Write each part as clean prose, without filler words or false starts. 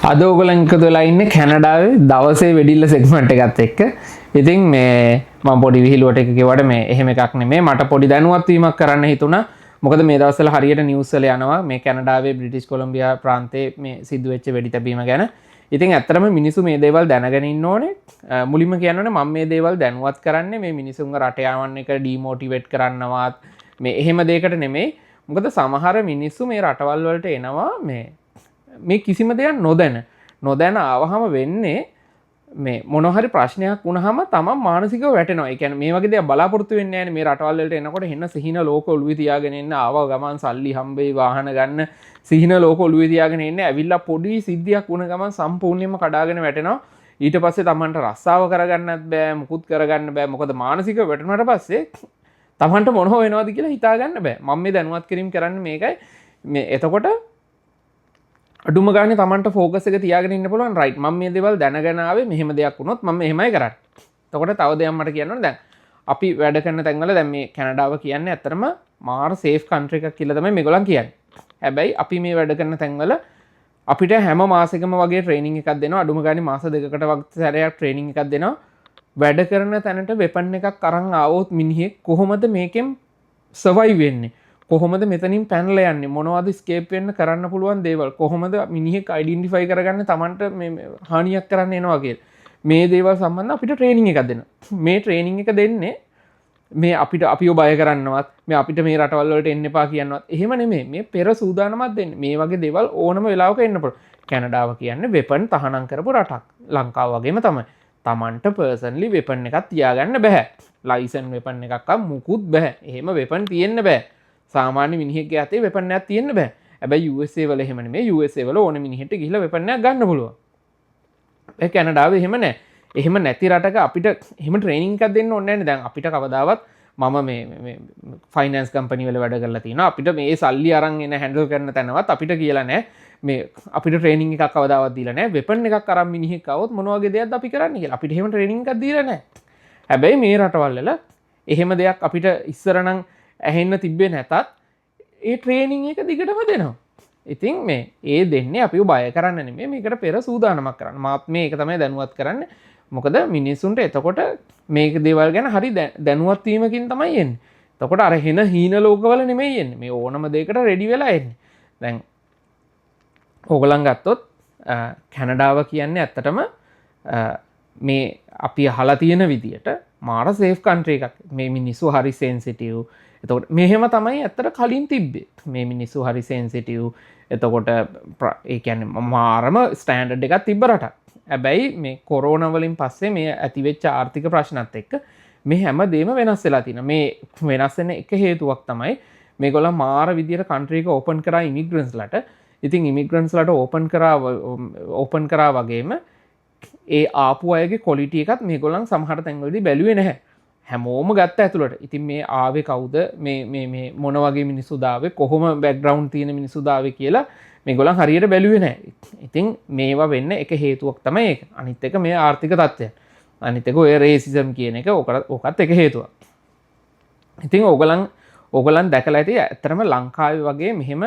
අද ඔයගොල්ලන් එකතු වෙලා ඉන්නේ කැනඩාවේ දවසේ වෙඩිල්ල සෙග්මන්ට් එකත් එක්ක. ඉතින් මේ මම පොඩි විහිළුවට එක කිව්වට මේ එහෙම එකක් නෙමෙයි. මට පොඩි දැනුවත් වීමක් කරන්න හිතුණා. මොකද මේ දවස්වල හරියට නිවුස් වල යනවා මේ කැනඩාවේ බ්‍රිටිෂ් කොලම්බියා ප්‍රාන්තයේ මේ සිදු වෙච්ච වෙඩි තැබීම ගැන. ඉතින් ඇත්තටම මිනිස්සු මේ දේවල් දැනගෙන ඉන්න ඕනේ. මුලින්ම කියන්න ඕනේ මම මේ දේවල් දැනුවත් කරන්නේ මේ මිනිසුන්ව රට යවන්න එක ඩිමෝටිවේට් කරන්නවත් මේ එහෙම දෙයකට නෙමෙයි. මොකද සමහර මිනිස්සු මේ රටවල් වලට එනවා මේ කිසිම දෙයක් නොදැන ආවහම වෙන්නේ මේ මොන හරි ප්‍රශ්නයක් වුණාම තමන් මානසිකව වැටෙනවා. ඒ කියන්නේ මේ වගේ දේවල් බලාපොරොත්තු වෙන්නේ නැහැ නේ. මේ රටවල් වලට එනකොට හෙන්න සිහින ලෝක ඔළුවේ තියාගෙන ඉන්න ආව ගමන් සල්ලි හම්බෙයි වාහන ගන්න සිහින ලෝක ඔළුවේ තියාගෙන ඉන්නේ. ඇවිල්ලා පොඩි සිද්ධියක් වුණ ගමන් සම්පූර්ණයෙන්ම කඩාගෙන වැටෙනවා. ඊට පස්සේ තමන්ට රස්සාව කරගන්නත් බෑ, මුකුත් කරගන්න බෑ. මොකද මානසිකව වැටුණාට පස්සේ තමන්ට මොනව වෙනවද කියලා හිතා ගන්න බෑ. මම මේ දැනුවත් කිරීම කරන්නේ මේකයි. මේ එතකොට අඩුම ගානේ තමන්ට ෆෝකස් එක තියාගෙන ඉන්න පුළුවන්. රයිට් මම මේ දේවල් දැනගෙන ආවේ මෙහෙම දෙයක් වුණොත් මම මෙහෙමයි කරන්නේ. එතකොට තව දෙයක් මට කියන්න ඕනේ. දැන් අපි වැඩ කරන තැන්වල දැන් මේ කැනඩාව කියන්නේ ඇත්තටම මාර සේෆ් කන්ට්‍රි එකක් කියලා තමයි මේගොල්ලන් කියන්නේ. හැබැයි අපි මේ වැඩ කරන තැන්වල අපිට හැම මාසෙකම වගේ ට්‍රේනින් එකක් දෙනවා. අඩුම ගානේ මාස දෙකකට වගේ සැරයක් ට්‍රේනින් එකක් දෙනවා. වැඩ කරන තැනට වෙපන් එකක් අරන් ආවොත් මිනිහෙක් කොහොමද මේකෙන් සර්වයිව් වෙන්නේ? කොහොමද මෙතනින් පැනලා යන්නේ? මොනවද ස්කේප් වෙන්න කරන්න පුළුවන් දේවල්? කොහොමද මිනිහෙක් අයිඩෙන්ටිෆයි කරගන්නේ Tamanට මේ හානියක් කරන්න එනවා කියලා? මේ දේවල් සම්බන්ධව අපිට ට්‍රේනින් එකක් දෙනවා. මේ ට්‍රේනින් එක දෙන්නේ මේ අපිට අපිව බය කරන්නවත්, මේ අපිට මේ රටවල් වලට එන්න එපා කියනවත්. එහෙම නෙමෙයි. මේ පෙර සූදානමක් දෙන්නේ. මේ වගේ දේවල් ඕනම වෙලාවක එන්න පුළුවන්. කැනඩාව කියන්නේ වෙපන් තහනම් කරපු රටක්. ලංකාව වගේම තමයි. Tamanට පර්සනලි වෙපන් එකක් තියාගන්න බෑ. ලයිසන් වෙපන් එකක් මුකුත් බෑ. එහෙම වෙපන් තියෙන්න බෑ. සාමාන්‍ය මිනිහෙක්ගේ අතේ වෙපන් එකක් තියෙන්න බෑ. හැබැයි USA වල එහෙම නෙමෙයි. USA වල ඕන මිනිහෙක්ට ගිහිල්ලා වෙපන් එකක් ගන්න පුළුවන්. ඒ කැනඩාවේ එහෙම නැහැ. එහෙම නැති රටක අපිට එහෙම ට්‍රේනින් එකක් දෙන්න ඕනේ නැහැ. දැන් අපිට කවදාවත් මම මේ ෆයිනෑන්ස් කම්පැනි වල වැඩ කරලා තියෙනවා. අපිට මේ සල්ලි අරන් එන හැන්ඩල් කරන තැනවත් අපිට කියලා නැහැ. මේ අපිට ට්‍රේනින් එකක් කවදාවත් දීලා නැහැ. වෙපන් එකක් අරන් මිනිහෙක් આવොත් මොන වගේ දෙයක්ද අපි කරන්නේ කියලා. අපිට එහෙම ට්‍රේනින් එකක් දීලා නැහැ. හැබැයි මේ රටවල් වල එහෙම දෙයක් අපිට ඉස්සර නම් ඇහෙන්න තිබ්බේ නැතත් ඒ ට්‍රේනින් එක දිගටම දෙනවා. ඉතින් මේ ඒ දෙන්නේ අපිව බය කරන්න නෙමෙයි මේකට පෙර සූදානමක් කරන්න. මාත් මේක තමයි දැනුවත් කරන්නේ. මොකද මිනිස්සුන්ට එතකොට මේක දේවල් ගැන හරි දැනුවත් වීමකින් තමයි එන්නේ. එතකොට අර හෙන හීන ලෝකවල නෙමෙයි එන්නේ. මේ ඕනම දෙයකට රෙඩි වෙලා එන්නේ. දැන් ඕගලන් ගත්තොත් කැනඩාව කියන්නේ ඇත්තටම මේ අපි අහලා තියෙන විදියට මාර සේෆ් කන්ට්‍රි එකක්. මේ මිනිස්සු හරි සෙන්සිටිව්. එතකොට මෙහෙම තමයි ඇත්තට කලින් තිබ්බේ. මේ මිනිස්සු හරි සෙන්සිටිව්. එතකොට ඒ කියන්නේ මාරම ස්ටෑන්ඩඩ් එකක් තිබ්බ රටක්. හැබැයි මේ කොරෝනා වලින් පස්සේ මේ ඇතිවෙච්ච ආර්ථික ප්‍රශ්නත් එක්ක මේ හැම දෙයක්ම වෙනස් වෙලා තියෙනවා. මේ වෙනස් වෙන එක හේතුවක් තමයි මේගොල්ලෝ මාර විදියට කන්ට්‍රි එක ඕපන් කරා ඉමිග්‍රන්ට්ස්ලාට. ඉතින් ඉමිග්‍රන්ට්ස්ලාට ඕපන් කරා වගේම ඒ ආපු අයගේ ක්වොලිටි එකත් මේගොල්ලන් සමහර තැන්වලදී බැලුවේ නැහැ. හැමෝම ගත්ත ඇතුළට. ඉතින් මේ ආවේ කවුද? මේ මොන වගේ මිනිස්සුද ආවේ? කොහොම බෑග්ග්‍රවුන්ඩ් තියෙන මිනිස්සුද ආවේ කියලා මේගොල්ලන් හරියට බැලුවේ නැහැ. ඉතින් මේවා වෙන්න එක හේතුවක් තමයි ඒක. අනිත් එක මේ ආර්ථික තත්ත්වය. අනිත් එක ඔය රේසිසම් කියන එක ඕකත් එක හේතුවක්. ඉතින් ඕගලන් දැකලා ඇති ඇත්තටම ලංකාවේ වගේ මෙහෙම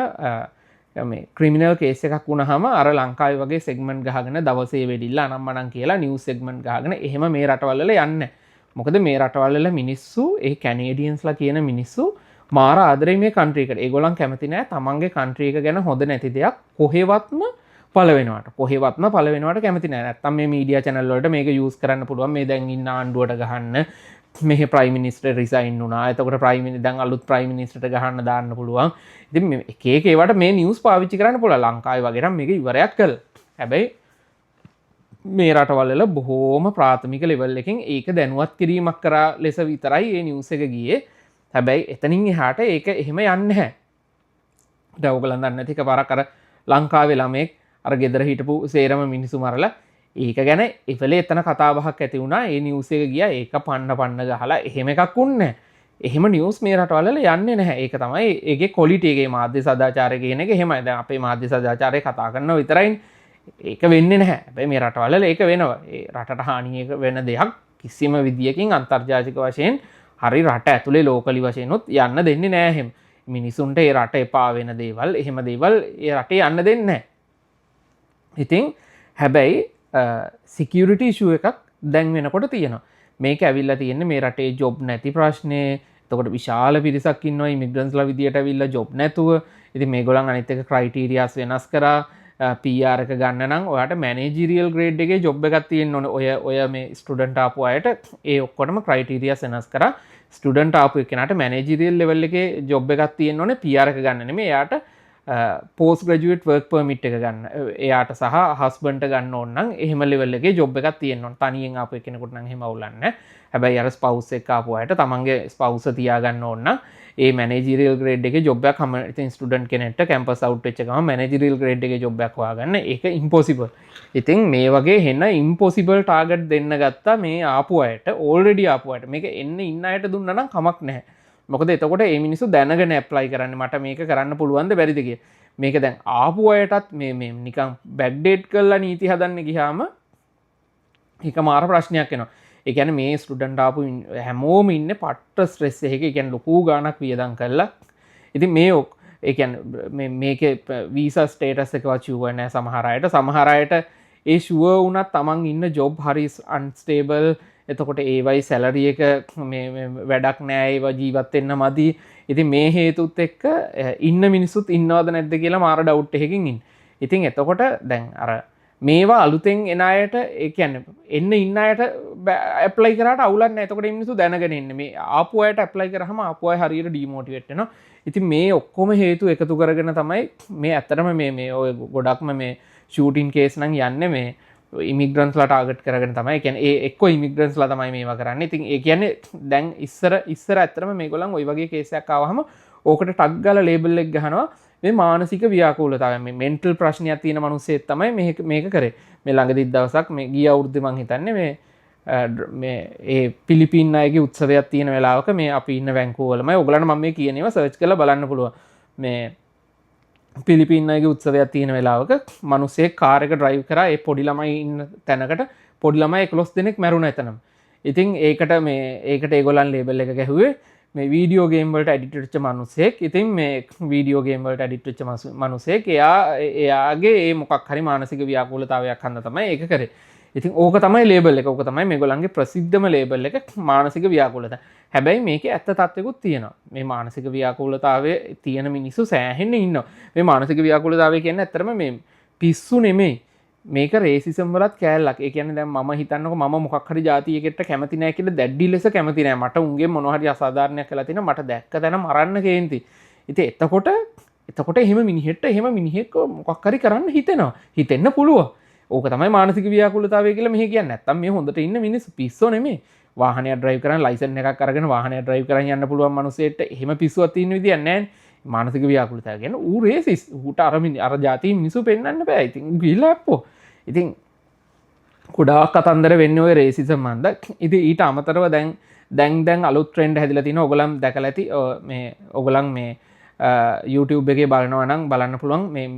මේ ක්‍රිමිනල් කේස් එකක් වුණාම අර ලංකාවේ වගේ සෙග්මන්ට් ගහගෙන දවසේ වෙඩිල්ල අනම්මනම් කියලා නිවුස් සෙග්මන්ට් ගහගෙන එහෙම මේ රටවල් වල යන්නේ. මොකද මේ රටවල් වල මිනිස්සු ඒ කැනේඩියන්ස්ලා කියන මිනිස්සු මාර ආදරේ මේ කන්ට්‍රි එකට. ඒගොල්ලන් කැමති නෑ තමන්ගේ කන්ට්‍රි එක ගැන හොඳ නැති දෙයක් කොහෙවත්ම පළ වෙනවට කැමති නෑ. නැත්තම් මේ මීඩියා channel වලට මේක යූස් කරන්න පුළුවන්. මේ දැන් ඉන්න ආණ්ඩුවට ගහන්න මෙහි ප්‍රයිම් මිනිස්ටර් රිසයින් වුණා. එතකොට දැන් අලුත් ප්‍රයිම් මිනිස්ටර්ට ගහන්න දාන්න පුළුවන්. ඉතින් මේ එක ඒවට මේ නිවුස් පාවිච්චි කරන්න පුළුවන්. ලංකාවේ වගේ නම් මේක ඉවරයක් කළා. හැබැයි මේ රටවල් වල බොහෝම ප්‍රාථමික ලෙවල් එකකින් ඒක දැනුවත් කිරීමක් කරා ලෙස විතරයි මේ නිවුස් එක ගියේ. හැබැයි එතනින් එහාට ඒක එහෙම යන්නේ නැහැ. දැන් ඔයගලන් දන්නේ නැති එකපාරක් අර ලංකාවේ ළමෙක් අර ගෙදර හිටපු සේරම මිනිස්සු මරලා ඒක ගැන ඉවලේ එතන කතා බහක් ඇති වුණා. ඒ නිවුස් එක ගියා. ඒක පන්න ගහලා එහෙම එකක් වුණේ නැහැ. එහෙම නිවුස් මේ රටවල් වල යන්නේ නැහැ. ඒක තමයි ඒකේ ක්වොලිටි එකේ මාධ්‍ය සදාචාරය කියන එක එහෙමයි. දැන් අපේ මාධ්‍ය සදාචාරය කතා කරනවා විතරයිනේ. ඒක වෙන්නේ නැහැ. හැබැයි මේ රටවල් වල ඒක වෙනවා. ඒ රටට හානියක වෙන දෙයක් කිසිම විදියකින් අන්තර්ජාතික වශයෙන් හරි රට ඇතුලේ ලෝකලි වශයෙන්ුත් යන්න දෙන්නේ නැහැ එහෙම. මිනිසුන්ට ඒ රට එපා වෙන දේවල් එහෙම දේවල් ඒ රටේ යන්න දෙන්නේ නැහැ. ඉතින් හැබැයි සිකියරිටි ෂුව එකක් දැන් වෙනකොට තියෙනවා මේක ඇවිල්ලා තියෙන්නේ මේ රටේ ජොබ් නැති ප්‍රශ්නය එතකොට විශාල පිරිසක් ඉන්නවා ඉමිග්‍රන්ට්ස්ලා විදියට ඇවිල්ලා ජොබ් නැතුව ඉතින් මේගොල්ලන් අනිත් එක ක්‍රයිටීරියාස් වෙනස් කරා PR එක ගන්න නම් ඔයාට මැනේජරියල් ග්‍රේඩ් එකේ ජොබ් එකක් තියෙන්න ඕනේ ඔය මේ ස්ටුඩන්ට් ආපු අයට ඒ ඔක්කොටම ක්‍රයිටීරියාස් වෙනස් කරා ස්ටුඩන්ට් ආපු එක්කෙනාට මැනේජරියල් ලෙවල් එකේ ජොබ් එකක් තියෙන්න ඕනේ PR එක ගන්න නෙමෙයි එයාට පෝස්ට් ග්‍රැජුවේට් වර්ක් පර්මිට් එක ගන්න එයාට සහ හස්බන්ඩ්ට ගන්න ඕන නම් එහෙම ලෙවල් එකේ ජොබ් එකක් තියෙන්න ඕන තනියෙන් ආපු එක්කෙනෙකුට නම් එහෙම අවුලක් නැහැ හැබැයි අර ස්පවුස් එක්ක ආපු අයට තමන්ගේ ස්පවුස තියාගන්න ඕන නම් ඒ මැනේජරියල් ග්‍රේඩ් එකේ ජොබ් එකක් හැම ඉතින් ස්ටුඩන්ට් කෙනෙක්ට කැම්පස් අවුට් වෙච්ච ගමන් මැනේජරියල් ග්‍රේඩ් එකේ ජොබ් එකක් හොයාගන්න ඒක ඉම්පොසිබල්. ඉතින් මේ වගේ හෙන්න ඉම්පොසිබල් ටාගට් දෙන්න ගත්තා මේ ආපු අයට ඕල්රෙඩි ආපු අයට මේක එන්න ඉන්න අයට දුන්නා නම් කමක් නැහැ. මොකද එතකොට මේ මිනිස්සු දැනගෙන ඇප්ලයි කරන්න මට මේක කරන්න පුළුවන්ද බැරිද කියලා. මේක දැන් ආපු අයටත් මේ නිකන් බැක්ඩේට් කරලා නීති හදන්න ගියාම ඒක මාර ප්‍රශ්නයක් වෙනවා. ඒ කියන්නේ මේ ස්ටුඩන්ට් ආපු හැමෝම ඉන්නේ පට්ට ස්ට්‍රෙස් එකක. ඒ කියන්නේ ලොකු ගාණක් වියදම් කරලා. ඉතින් මේ ඒ කියන්නේ මේකේ වීසා ස්ටේටස් එකවත් ෂුවර් නැහැ සමහර අයට. සමහර අයට ඒ ෂුවර් වුණත් තමන් ඉන්න ජොබ් හරි අන්ස්ටේබල්. එතකොට ඒවයි සැලරි එක මේ වැඩක් නෑ ඒවා ජීවත් වෙන්න මදි. ඉතින් මේ හේතුත් එක්ක ඉන්න මිනිස්සුත් ඉන්නවද නැද්ද කියලා මාර ඩවුට් එකකින් ඉන්නේ. ඉතින් එතකොට දැන් අර මේවා අලුතෙන් එන අයට ඒ කියන්නේ එන්න ඉන්න අයට ඇප්ලයි කරාට අවුලක් නැහැ. එතකොට මිනිස්සු දැනගෙන ඉන්නේ. මේ ආපු අයට ඇප්ලයි කරාම ආපු අය හරියට ඩිමෝටිවේට් වෙනවා. ඉතින් මේ ඔක්කොම හේතු එකතු කරගෙන තමයි මේ ඇත්තටම මේ ඔය ගොඩක්ම මේ ෂූටින් කේස් නම් යන්නේ මේ ඉමිග්‍රන්ට්ස්ලා ටාගට් කරගෙන තමයි. ඒ කියන්නේ ඒ එක්ක ඉමිග්‍රන්ට්ස්ලා තමයි මේවා කරන්නේ. ඉතින් ඒ කියන්නේ දැන් ඉස්සර ඇත්තටම මේගොල්ලන් ওই වගේ කේස් එකක් ආවහම ඕකට ටග් ගාලා ලේබල් එක ගහනවා. මේ මානසික ව්‍යාකූලතාවය මේ මෙන්ටල් ප්‍රශ්නයක් තියෙන මිනිස්සෙක් තමයි මේක කරේ. මේ ළඟදිත් දවසක් මේ ගිය අවුරුද්දේ මං හිතන්නේ මේ ඒ පිලිපීන් අයගේ උත්සවයක් තියෙන වෙලාවක මේ අපි ඉන්න වැන්කූවර්ලමයි. ඔයගලන්ට මම මේ කියන ඒවා සර්ච් කරලා බලන්න පුළුවන්. මේ පිලිපීන් අයගේ උත්සවයක් තියෙන වෙලාවක මිනිස්සෙක් කාර් එක ඩ්‍රයිව් කරා ඒ පොඩි ළමයි ඉන්න තැනකට පොඩි ළමයි 11 දෙනෙක් මැරුණා එතනම. ඉතින් ඒකට ඒගොල්ලන් ලේබල් එක ගැහුවේ මේ වීඩියෝ ගේම් වලට ඇඩිට් වෙච්ච මිනිසෙක්. ඉතින් මේ වීඩියෝ ගේම් වලට ඇඩිට් වෙච්ච මිනිසෙක් එයාගේ ඒ මොකක් හරි මානසික ව්‍යාකූලතාවයක් හන්ද තමයි ඒක කරේ. ඉතින් ඕක තමයි ලේබල් එක. ඕක තමයි මේගොල්ලන්ගේ ප්‍රසිද්ධම ලේබල් එක මානසික ව්‍යාකූලතාවය. හැබැයි මේකේ ඇත්ත තත්ත්වෙකුත් තියෙනවා. මේ මානසික ව්‍යාකූලතාවයේ තියෙන මිනිස්සු සෑහෙන්න ඉන්නවා. මේ මානසික ව්‍යාකූලතාවය කියන්නේ ඇත්තටම මේ පිස්සු නෙමෙයි. මේක රේසිසම් වලත් කෑල්ලක්. ඒ කියන්නේ දැන් මම හිතන්නකො මම මොකක් හරි ජාතියකට කැමති නැහැ කියලා දැඩි ලෙස කැමති නැහැ. මට උන්ගේ මොනවා හරි අසාධාරණයක් කළා තියෙනවා. මට දැක්ක තැන මරන්න කේන්ති. ඉතින් එතකොට එහෙම මිනිහෙක් මොකක් හරි කරන්න හිතෙනවා. හිතෙන්න පුළුවන්. ඕක තමයි මානසික ව්‍යාකූලතාවය කියලා මෙහි කියන්නේ. නැත්තම් මේ හොඳට ඉන්න මිනිස්සු පිස්සෝ නෙමෙයි. වාහනයක් ඩ්‍රයිව් කරන් ලයිසන් එකක් අරගෙන වාහනයක් ඩ්‍රයිව් කරන් යන්න පුළුවන් මිනිස්සෙට එහෙම පිස්සුවක් තියෙන විදියක් නැහැ. මානසික ව්‍යාකූලතාවය කියන්නේ ඌ රේසිස්. ඌට අර ජාතිය මිනිස්සු පෙන්වන්න බෑ. ඉතින් ඌ ගිහිල්ලා අප්පෝ. ඉතින් ගොඩාක් කතන්දර වෙන්නේ ඔය රේසිසම් මන්ද. ඉතින් ඊට අමතරව දැන් අලුත් ට්‍රෙන්ඩ් හැදිලා තිනවා. ඔයගොල්ලන් දැකලා ඇති මේ ඔයගොල්ලන් මේ YouTube එකේ බලනවා නම් බලන්න පුළුවන්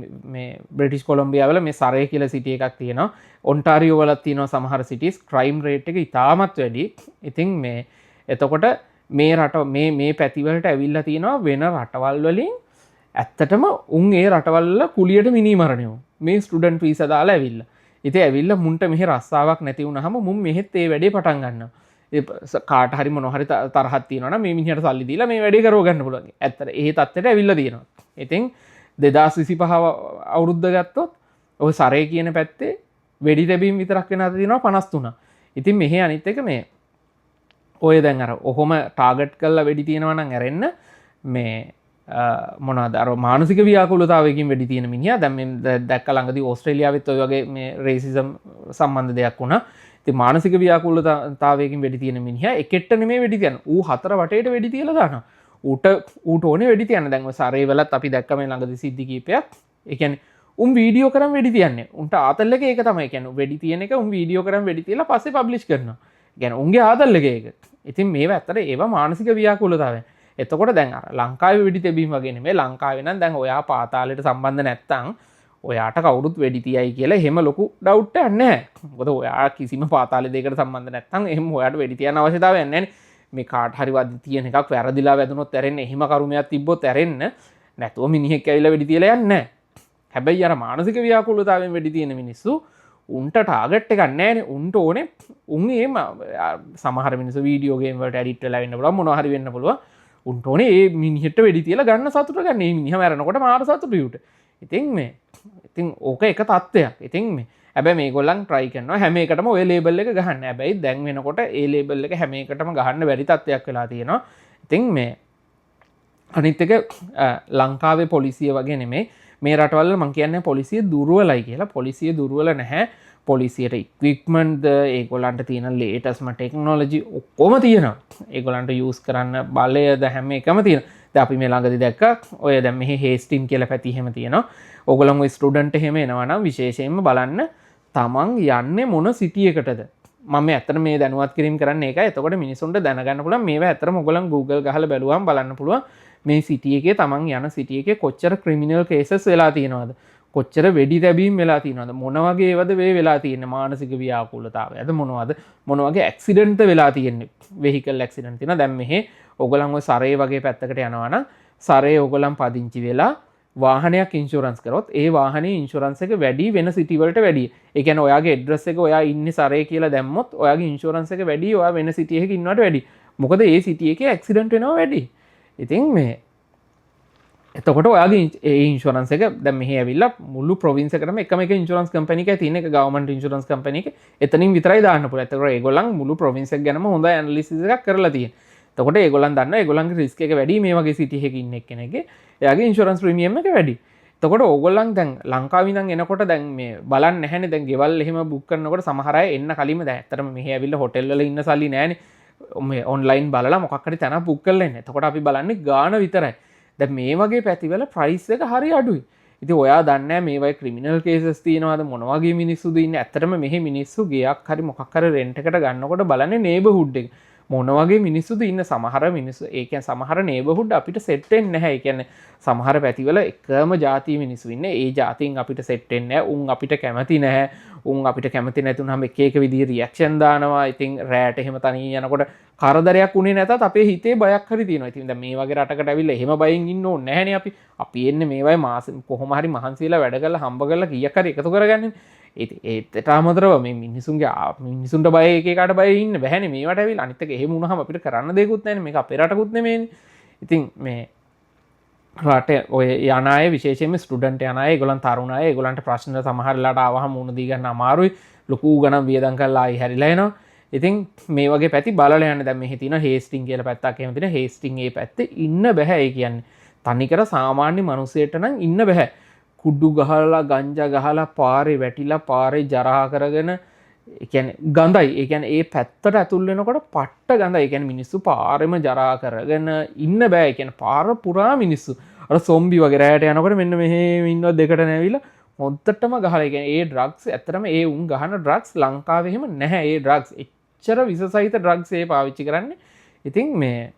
මේ බ්‍රිටිෂ් කොලොම්බියා වල මේ සරේ කියලා සිටි එකක් තියෙනවා. ඔන්ටාරියෝ වලත් තියෙනවා සමහර සිටිස්. ක්‍රයිම් රේට් එක ඉතාමත් වැඩි. ඉතින් මේ එතකොට මේ රට මේ පැති වලට ඇවිල්ලා තියෙනවා වෙන රටවල් වලින් ඇත්තටම උන් ඒ රටවල් වල කුලියට මිනි මරණයෝ. මේ ස්ටුඩන්ට් වීසා දාලා ඇවිල්ලා. ඉතින් ඇවිල්ලා මුන්ට මෙහෙ රස්සාවක් නැති වුනහම මුන් මෙහෙත් ඒ වැඩේ පටන් ගන්නවා. කාට හරි මොනවා හරි තරහක් තියෙනවා නම් මේ මිනිහට සල්ලි දීලා මේ වැඩේ කරව ගන්න පුළුවන්. ඇත්තට ඒ තත්ත්වයට ඇවිල්ලා තියෙනවා. ඉතින් 2025 අවුරුද්ද ගත්තොත් ඔය සරේ කියන පැත්තේ වෙඩි තැබීම් විතරක් වෙන අත තියෙනවා 53. ඉතින් මෙහි අනිත් එක මේ ඔය දැන් අර ඔහොම ටාගට් කරලා වෙඩි තියෙනවා නම් ඇරෙන්න මේ මොනවද අර මානසික ව්‍යාකූලතාවයකින් වෙඩි තියෙන මිනිහා දැන් මේ දැක්ක ළඟදී ඕස්ට්‍රේලියාවෙත් ඔය වගේ මේ රේසිසම් සම්බන්ධ දෙයක් වුණා. ඉතින් මානසික ව්‍යාකූලතාවයකින් වෙඩි තියෙන මිනිහා එකෙට්ට නෙමෙයි වෙඩි තියන්නේ. ඌ හතර වටේට වෙඩි තියලා දානවා. ඌට ඕනේ වෙඩි තියන්න. දැන් ඔය සරේ වලත් අපි දැක්ක මේ ළඟදී සිද්ධි කීපයක්. ඒ කියන්නේ උන් වීඩියෝ කරන් වෙඩි තියන්නේ. උන්ට ආතල් එක ඒක තමයි. කියන්නේ වෙඩි තියෙන එක උන් වීඩියෝ කරන් වෙඩි තියලා පස්සේ පබ්ලිෂ් කරනවා. කියන්නේ උන්ගේ ආතල් එක ඒක. ඉතින් මේවා ඇත්තට ඒවා මානසික ව්‍යාකූලතාවය. එතකොට දැන් අර ලංකාවේ වෙඩි තැබීම වගේ නෙමෙයි. ලංකාවේ නම් දැන් ඔයා පාතාලයට සම්බන්ධ නැත්තම් ඔයාට කවුරුත් වෙඩි තියයි කියලා එහෙම ලොකු ඩවුට් එකක් නැහැ. මොකද ඔයා කිසිම පාතාල දෙයකට සම්බන්ධ නැත්තම් එහෙම ඔයාට වෙඩි තියන්න අවශ්‍යතාවයක් නැහැ. මේ කාට හරි වද තියෙන එකක් වැරදිලා වැදුනොත් ඇරෙන්න එහෙම කරුමයක් තිබ්බොත් ඇරෙන්න නැතුව මිනිහෙක් ඇවිල්ලා වෙඩි තියලා යන්නේ නැහැ. හැබැයි අර මානසික ව්‍යාකූලතාවයෙන් වැඩි තියෙන මිනිස්සු උන්ට ටාගට් එකක් නැහැ උන්ට ඕනේ උන් ඒ සමහර මිනිස්සු වීඩියෝ ගේම් වලට ඇඩික්ට් වෙලා ඉන්න පුළුවන් මොනවා හරි වෙන්න පුළුවන් උන්ට ඕනේ ඒ මිනිහට වෙඩි තියලා ගන්න සතුට ගන්න මේ මිනිහා මැරෙනකොට මාර සතුටුයිට ඉතින් ඕක එක තත්ත්වයක් ඉතින් මේ හැබැයි මේගොල්ලන් try කරනවා හැම එකටම ඔය ලේබල් එක ගහන්න හැබැයි දැන් වෙනකොට ඒ ලේබල් එක හැම එකටම ගහන්න බැරි තත්ත්වයක් වෙලා තියෙනවා ඉතින් මේ අනිත් එක ලංකාවේ පොලිසිය වගේ නෙමෙයි මේ රටවල් මං කියන්නේ පොලිසිය දුර්වලයි කියලා පොලිසිය දුර්වල නැහැ පොලිසියට ඉක්විප්මන්ට්ද ඒගොල්ලන්ට තියෙන ලේටස්ට්ම ටෙක්නොලොජි ඔක්කොම තියෙනවා ඒගොල්ලන්ට යූස් කරන්න බලයද හැම එකම තියෙනවා දැන් අපි මේ ළඟදී දැක්කා ඔය දැන් මෙහි හේස්ටින් කියලා පැති එහෙම තියෙනවා ඕගොල්ලන් ඔය ස්ටුඩන්ට් එහෙම එනවා නම් විශේෂයෙන්ම බලන්න තමන් යන්නේ මොන සිටි එකටද මම ඇත්තට මේ දැනුවත් කිරීම කරන්නේ ඒකයි එතකොට මිනිසුන්ට දැනගන්න පුළුවන් මේවා ඇත්තටම ඔයගොල්ලන් Google ගහලා බැලුවම බලන්න පුළුවන් මේ සිටි එකේ තමන් යන සිටි එකේ කොච්චර ක්‍රිමිනල් කේසස් වෙලා තියෙනවද කොච්චර වෙඩි තැබීම් වෙලා තියෙනවද මොන වගේ ඒවාද වෙලා තියෙන්නේ මානසික ව්‍යාකූලතාවයද මොන වගේ ඇක්සිඩන්ට් වෙලා තියෙන්නේ වෙහිකල් ඇක්සිඩන්ට් තියෙනවා දැන් මෙහි ඔයගොල්ලන් ඔය සරේ වගේ පැත්තකට යනවා නම් සරේ ඔයගොල්ලන් පදිංචි වෙලා වාහනයක් ඉන්ෂුරන්ස් කරොත් ඒ වාහනේ ඉන්ෂුරන්ස් එක වැඩි වෙන සිටි වලට වැඩි. ඒ කියන්නේ ඔයාගේ ඇඩ්‍රස් එක ඔයා ඉන්නේ සරේ කියලා දැම්මොත් ඔයාගේ ඉන්ෂුරන්ස් එක වැඩි ඔයා වෙන සිටි එකක ඉන්නවට වැඩි. මොකද ඒ සිටි එකේ ඇක්සිඩන්ට් වෙනවා වැඩි. ඉතින් මේ එතකොට ඔයාගේ ඒ ඉන්ෂුරන්ස් එක දැන් මෙහි ඇවිල්ලා මුළු ප්‍රොවින්ස් එකටම එකම එක ඉන්ෂුරන්ස් කම්පැනි එකයි තියෙන එක ගවර්න්මන්ට් ඉන්ෂුරන්ස් කම්පැනි එක. එතනින් විතරයි දාන්න පුළුවන්. එතකොට ඒගොල්ලන් මුළු ප්‍රොවින්ස් එක ගැනම හොඳ ඇනලිසිස් එකක් කරලා තියෙනවා. එතකොට ඒගොල්ලන් දන්නවා ඒගොල්ලන්ගේ රිස්ක් එක වැඩි මේ වගේ සිටි එකක ඉන්න එක්කෙනෙක්ගේ එයාගේ ඉන්ෂුරන්ස් ප්‍රීමියම් එක වැඩි. එතකොට ඕගොල්ලන් දැන් ලංකාවේ ඉඳන් එනකොට දැන් මේ බලන්නේ නැහැනේ දැන් ගෙවල් එහෙම බුක් කරනකොට සමහර අය එන්න කලින්ම දැන් ඇත්තටම මෙහි ඇවිල්ලා හොටෙල් වල ඉන්න සල්ලි නැහැනේ. මේ ඔන්ලයින් බලලා මොකක් හරි තැනක් බුක් කරලා එන්න. එතකොට අපි බලන්නේ ගාණ විතරයි. දැන් මේ වගේ පැතිවල ප්‍රයිස් එක හරි අඩුයි. ඉතින් ඔයා දන්නේ නැහැ මේ වගේ ක්‍රිමිනල් කේසස් තියෙනවද මොන වගේ මිනිස්සුද ඉන්නේ. ඇත්තටම මෙහි මිනිස්සු ගෙයක් හරි මොකක් හරි රෙන්ට් එකට ගන්නකොට බලන්නේ නේබර්හුඩ් එක. මොන වගේ මිනිස්සුද ඉන්න සමහර මිනිස්සු ඒ කියන්නේ සමහර නේබර්හුඩ් අපිට සෙට් වෙන්නේ නැහැ. ඒ කියන්නේ සමහර පැතිවල එකම ජාති මිනිස්සු ඉන්නේ. ඒ ජාතීන් අපිට සෙට් වෙන්නේ නැහැ. උන් අපිට කැමති නැහැ. උන් අපිට කැමති නැතුනහම එක එක විදිහේ රියැක්ෂන් දානවා. ඉතින් රැට එහෙම තනිය යනකොට කරදරයක් උනේ නැතත් අපේ හිතේ බයක් හරි තියෙනවා. ඉතින් දැන් මේ වගේ රටකට ඇවිල්ලා එහෙම බයෙන් ඉන්න ඕනේ නැහැනේ අපි. අපි එන්නේ මේ වගේ මාස කොහොම හරි මහන්සියලා වැඩ කරලා හම්බ කරලා කීයක් හරි එකතු කරගන්නේ. ඒත් අමතරව මේ මිනිසුන්ට බය එකකට බය ඉන්න බැහැනේ මේවට ඇවිල්ලා අනිත් එක එහෙම වුණාම අපිට කරන්න දෙයක්වත් නැහැනේ මේක අපේ රටකුත් නෙමෙයිනේ. ඉතින් මේ රට ඔය යන අය විශේෂයෙන්ම ස්ටුඩන්ට් යන අය ඒගොල්ලන් තරුණ අය ඒගොල්ලන්ට ප්‍රශ්න සමහර වෙලාවට ආවහම මුණ දී ගන්න අමාරුයි. ලොකු ගණන් වියදම් කරලා ආයි හැරිලා එනවා. ඉතින් මේ වගේ පැති බලලා යන්න දැන් මෙහි තියෙන හේස්ටින් කියලා පැත්තක් එහෙම තියෙන හේස්ටින් ඒ පැත්තේ ඉන්න බෑ. ඒ කියන්නේ තනිකර සාමාන්‍ය මිනිසෙට නම් ඉන්න බෑ. කුඩු ගහලා ගංජා ගහලා පාරේ වැටිලා පාරේ ජරා කරගෙන ඒ කියන්නේ ගඳයි. ඒ කියන්නේ ඒ පැත්තට ඇතුල් වෙනකොට පට්ට ගඳයි. ඒ කියන්නේ මිනිස්සු පාරෙම ජරා කරගෙන ඉන්න බෑ. ඒ කියන්නේ පාර පුරා මිනිස්සු අර සොම්බි වගේ රැයට යනකොට මෙන්න මෙහෙම ඉන්නවා දෙකට නැවිලා හොද්දටම ගහලා. ඒ කියන්නේ ඒ ඩ්‍රග්ස් ඇත්තටම ඒ උන් ගහන ඩ්‍රග්ස් ලංකාවේ එහෙම නැහැ. ඒ ඩ්‍රග්ස් එච්චර විසසහිත ඩ්‍රග්ස් ඒ පාවිච්චි කරන්නේ. ඉතින් මේ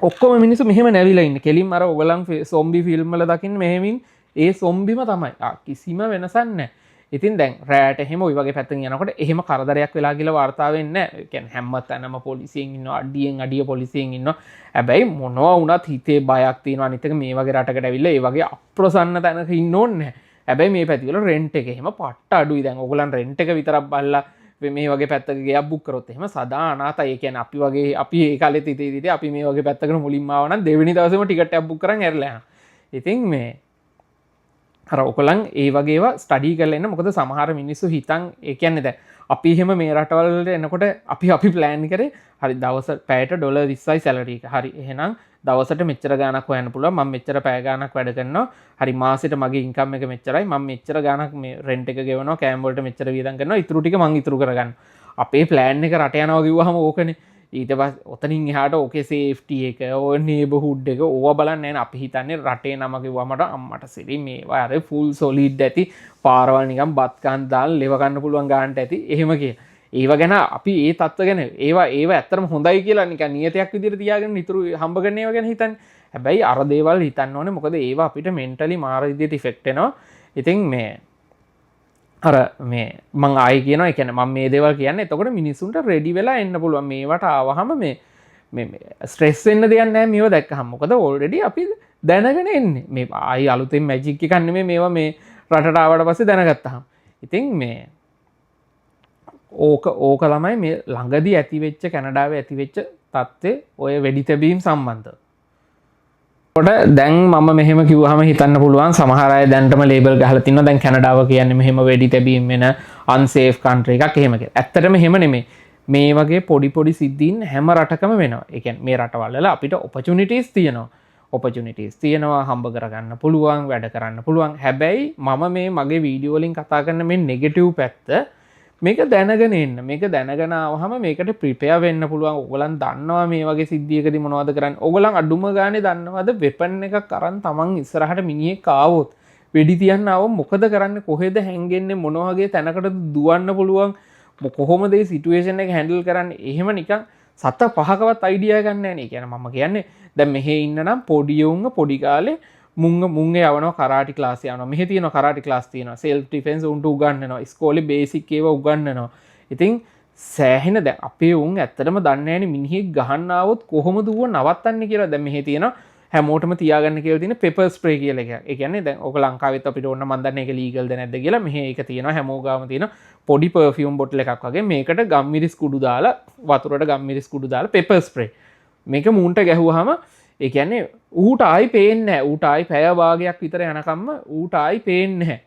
ඔක්කොම මිනිස්සු මෙහෙම නැවිලා ඉන්නේ. කෙලින්ම අර ඔයගලන් සොම්බි ෆිල්ම් වල දකින්න මෙහෙමින් ඒ සොම්බිම තමයි කිසිම වෙනසක් නැහැ. ඉතින් දැන් රැට එහෙම ওই වගේ පැත්තකින් යනකොට එහෙම කරදරයක් වෙලා කියලා වාර්තා වෙන්නේ නැහැ. ඒ කියන්නේ හැම තැනම පොලිසියෙන් ඉන්නවා, අඩියෙන් අඩිය පොලිසියෙන් ඉන්නවා. හැබැයි මොනවා වුණත් හිතේ බයක් තියෙනවා. අනිත් එක මේ වගේ රටකට ඇවිල්ලා ඒ වගේ අප්‍රසන්න තැනක ඉන්න ඕනේ නැහැ. හැබැයි මේ පැතිවල රෙන්ට් එක එහෙම පට්ට අඩුයි. දැන් ඕගොල්ලන් රෙන්ට් එක විතරක් බලලා මේ වගේ පැත්තක ගයක් බුක් කරොත් එහෙම සදා අනාතයි. ඒ කියන්නේ අපි වගේ අපි ඒ කාලෙත් ඉතින් අපි මේ වගේ පැත්තකට මුලින්ම ආව නම් දෙවෙනි දවසේම ටිකට් එකක් බුක් කරන් ඇරලා යනවා. ඉතින් මේ අර ඔයගොල්ලන් ඒ වගේව ස්ටඩි කරලා ඉන්න. මොකද සමහර මිනිස්සු හිතන් ඒ කියන්නේ දැන් අපි එහෙම මේ රටවල් වලට එනකොට අපි ප්ලෑන් කරේ හරි දවස් පැයට $20යි සැලරි එක. හරි එහෙනම් දවසට මෙච්චර ගාණක් හොයන්න පුළුවන්. මම මෙච්චර පැය ගාණක් වැඩ කරනවා. හරි මාසෙට මගේ ඉන්කම් එක මෙච්චරයි. මම මෙච්චර ගාණක් මේ රෙන්ට් එක ගෙවනවා. කෑම වලට මෙච්චර වියදම් කරනවා. ඊටු ටික මං ඉතුරු කරගන්න. අපේ ප්ලෑන් එක රට යනවා කිව්වහම ඕකනේ. ඊට පස්සේ ඔතනින් එහාට ඕකේ සේෆ්ටි එක, ඕ නේබර්හුඩ් එක ඕවා බලන්නේ නැහැ. අපි හිතන්නේ රටේ නම කිව්වම අම්මට සිරි මේවා අර ෆුල් සොලිඩ් ඇති. පාරවල් නිකන් බත් කන් දාලා ලෙව ගන්න පුළුවන් ගානට ඇති. එහෙම කියන. ඒව ගැන අපි ඒ තත්ත්ව ගැන ඒවා ඇත්තටම හොඳයි කියලා නිකන් නියතයක් විදිහට තියාගෙන ඉතුරු හම්බ කරන ඒවා ගැන හිතන්නේ. හැබැයි අර දේවල් හිතන්න ඕනේ. මොකද ඒවා අපිට මෙන්ටලි මාර විදිහට ඉෆෙක්ට් වෙනවා. ඉතින් මේ අර මේ මං ආයි කියනවා. ඒ කියන්නේ මම මේ දේවල් කියන්නේ එතකොට මිනිස්සුන්ට රෙඩි වෙලා එන්න පුළුවන්. මේවට ආවහම මේ ස්ට්‍රෙස් වෙන්න දෙයක් නැහැ මේව දැක්කහම. මොකද ඔල්රෙඩි අපි දැනගෙන එන්නේ මේ ආයි අලුතෙන් මැජික් එකක් නෙමෙයි මේවා මේ රටට ආවට පස්සේ දැනගත්තාම. ඉතින් මේ ඕක ළමයි මේ ළඟදී ඇතිවෙච්ච කැනඩාවේ ඇතිවෙච්ච තත්ත්වය ඔය වෙඩි තැබීම් සම්බන්ධව. කොට දැන් මම මෙහෙම කිව්වහම හිතන්න පුළුවන් සමහර අය දැන්ටම ලේබල් ගහලා තිනවා දැන් කැනඩාව කියන්නේ මෙහෙම වෙඩි තැබීම් වෙන අන්සේෆ් කන්ට්‍රි එකක් එහෙම කියලා. ඇත්තටම එහෙම නෙමෙයි. මේ වගේ පොඩි සිද්ධීන් හැම රටකම වෙනවා. ඒ කියන්නේ මේ රටවල් වල අපිට ඔපචුනිටිස් තියෙනවා. ඔපචුනිටිස් තියෙනවා හම්බ කරගන්න පුළුවන් වැඩ කරන්න පුළුවන්. හැබැයි මම මේ මගේ වීඩියෝ වලින් කතා කරන මේ නෙගටිව් පැත්ත මේක දැනගෙන එන්න. මේක දැනගෙන ආවහම මේකට ප්‍රිපෙයාර් වෙන්න පුළුවන්. ඔයගලන් දන්නවා මේ වගේ සිද්ධියකදී මොනවද කරන්නේ. ඔයගලන් අඩුම ගානේ දන්නවද වෙපන් එකක් අරන් තමන් ඉස්සරහට මිනිහෙක් ආවොත් වෙඩි තියන්න ආවොත් මොකද කරන්නේ? කොහෙද හැංගෙන්නේ? මොන වගේ තැනකටද දුවන්න පුළුවන්? කොහොමද මේ සිටුේෂන් එක හැන්ඩල් කරන්නේ? එහෙම නිකන් සත පහකවත් අයිඩියා ගන්න නැහැ නේ. කියන්නේ මම කියන්නේ දැන් මෙහෙ ඉන්න නම් පොඩි උන්ව පොඩි කාලේ මුංග යවනවා කරාටි ක්ලාස් යනවා. මෙහෙ තියෙනවා කරාටි ක්ලාස් තියෙනවා. සෙල්ෆ් ඩිෆෙන්ස් උන්ට උගන්වනවා. ඉස්කෝලේ බේසික් ඒවා උගන්වනවා. ඉතින් සෑහෙන දැන් අපේ උන් ඇත්තටම දන්නේ නැහැනේ මිනිහෙක් ගහන්න ආවොත් කොහොමද ඌව නවත්තන්නේ කියලා. දැන් මෙහෙ තියෙනවා හැමෝටම තියාගන්න කියලා තියෙන පෙපර් ස්ප්‍රේ කියලා එකක්. ඒ කියන්නේ දැන් ඔක ලංකාවෙත් අපිට ඕන මන් දන්නේ ඒක ලීගල්ද නැද්ද කියලා. මෙහෙ ඒක තියෙනවා හැමෝ ගාම තියෙන පොඩි පර්ෆියුම් බොටල් එකක් වගේ. මේකට ගම්මිරිස් කුඩු දාලා වතුරට ගම්මිරිස් කුඩු දාලා පෙපර් ස්ප්‍රේ. මේක මූන්ට ගැහුවාම ඒ කියන්නේ ඌට ආයි පේන්නේ නැහැ. ඌට ආයි පැය භාගයක් විතර යනකම්ම ඌට ආයි පේන්නේ නැහැ.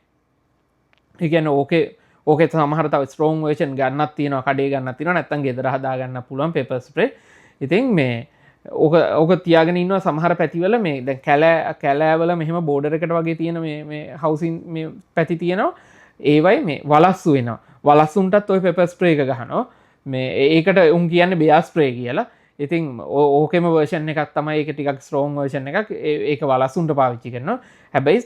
ඒ කියන්නේ ඕකේ සමහර තව ස්ට්‍රෝං වර්ෂන් ගන්නත් තියෙනවා, කඩේ ගන්නත් තියෙනවා, නැත්නම් ගෙදර හදා ගන්න පුළුවන් පෙපර් ස්ප්‍රේ. ඉතින් මේ ඕක තියාගෙන ඉන්නවා සමහර පැතිවල මේ දැන් කැලෑවල මෙහෙම බෝඩර් එකට වගේ තියෙන මේ හවුසින් මේ පැති තියෙනවා. ඒවයි මේ වලස්සු වෙනවා. වලස්සුන්ටත් ඔය පෙපර් ස්ප්‍රේ එක ගහනවා. මේ ඒකට උන් කියන්නේ බෙයා ස්ප්‍රේ කියලා. ඉතින් ඕකෙම වර්ෂන් එකක් තමයි ඒක ටිකක් ස්ට්‍රෝං වර්ෂන් එකක්. ඒක වලස්සුන්ට පාවිච්චි කරනවා. හැබැයි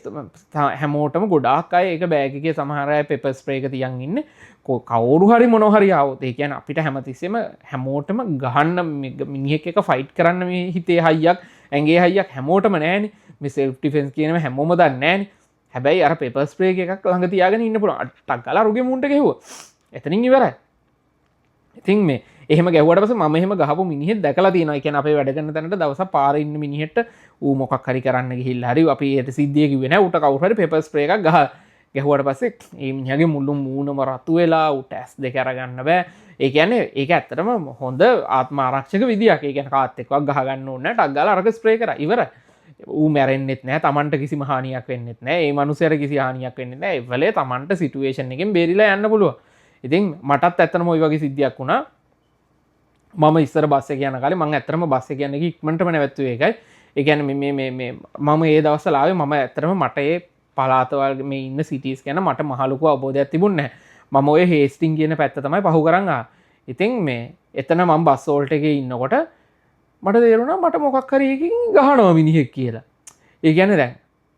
හැමෝටම ගොඩාක් අය ඒක බෑග් එකේ සමහර අය පෙපර් ස්ප්‍රේ එක තියන් ඉන්නේ. කවුරු හරි මොන හරි ආවොත් ඒ කියන්නේ අපිට හැමතිස්සෙම හැමෝටම ගහන්න මිනිහෙක් එක ෆයිට් කරන්න මේ හිතේ හයියක් ඇඟේ හයියක් හැමෝටම නැහැනේ. මේ සෙල්ෆ් ඩිෆෙන්ස් කියනම හැමෝම දන්නේ නැහැනේ. හැබැයි අර පෙපර් ස්ප්‍රේ එකක් ළඟ තියාගෙන ඉන්න පුළුවන්. ටක් ගාලා රුගේ මුන්ට ගැහුවා. එතනින් ඉවරයි. ඉතින් මේ එහෙම ගැහුවට පස්සේ මම එහෙම ගහපු මිනිහෙක් දැකලා තියෙනවා. ඒ කියන්නේ අපේ වැඩ කරන තැනට දවසක් පාරේ ඉන්න මිනිහෙක්ට ඌ මොකක් හරි කරන්න ගිහිල්ලා හරි අපි ඒට සිද්ධිය කිව්වේ නැහැ. ඌට කවුරු හරි පෙපර් ස්ප්‍රේ එකක් ගැහුවට පස්සේ ඒ මිනිහගේ මුළු මූණම රතු වෙලා ඌට ඇස් දෙක අරගන්න බෑ. ඒ කියන්නේ ඒක ඇත්තටම හොඳ ආත්ම ආරක්ෂක විදියක්. ඒ කියන්නේ කාත් එක්කවත් ගහ ගන්න ඕනේ නැහැ. ටක් ගාලා අරක ස්ප්‍රේ කරා. ඉවරයි. ඌ මැරෙන්නෙත් නැහැ. Tamanට කිසිම හානියක් වෙන්නෙත් නැහැ. ඒ මනුස්සයාට කිසි හානියක් වෙන්නේ නැහැ. ඒ වෙලේ Tamanට සිටුේෂන් එකෙන් බේරිලා යන්න පුළුවන්. ඉතින් මටත් ඇත්තටම ওই වගේ සිද්ධියක් වුණා. මම ඉස්සර බස් එක යන කාලේ මම ඇත්තටම බස් එක යන එක ඉක්මනටම නැවැත්තුවේ ඒකයි. ඒ කියන්නේ මේ මම ඒ දවස්වල ආවේ මම ඇත්තටම මට ඒ පළාතවල මේ ඉන්න සිටිස් ගැන මට මහ ලොකු අවබෝධයක් තිබුණේ නැහැ. මම ඔය හේස්ටින් කියන පැත්ත තමයි පහු කරන් ආවේ. ඉතින් මේ එතන මම බස් හෝල්ට් එකේ ඉන්නකොට මට තේරුණා මට මොකක් හරි එකකින් ගහනවා මිනිහෙක් කියලා. ඒ කියන්නේ දැන්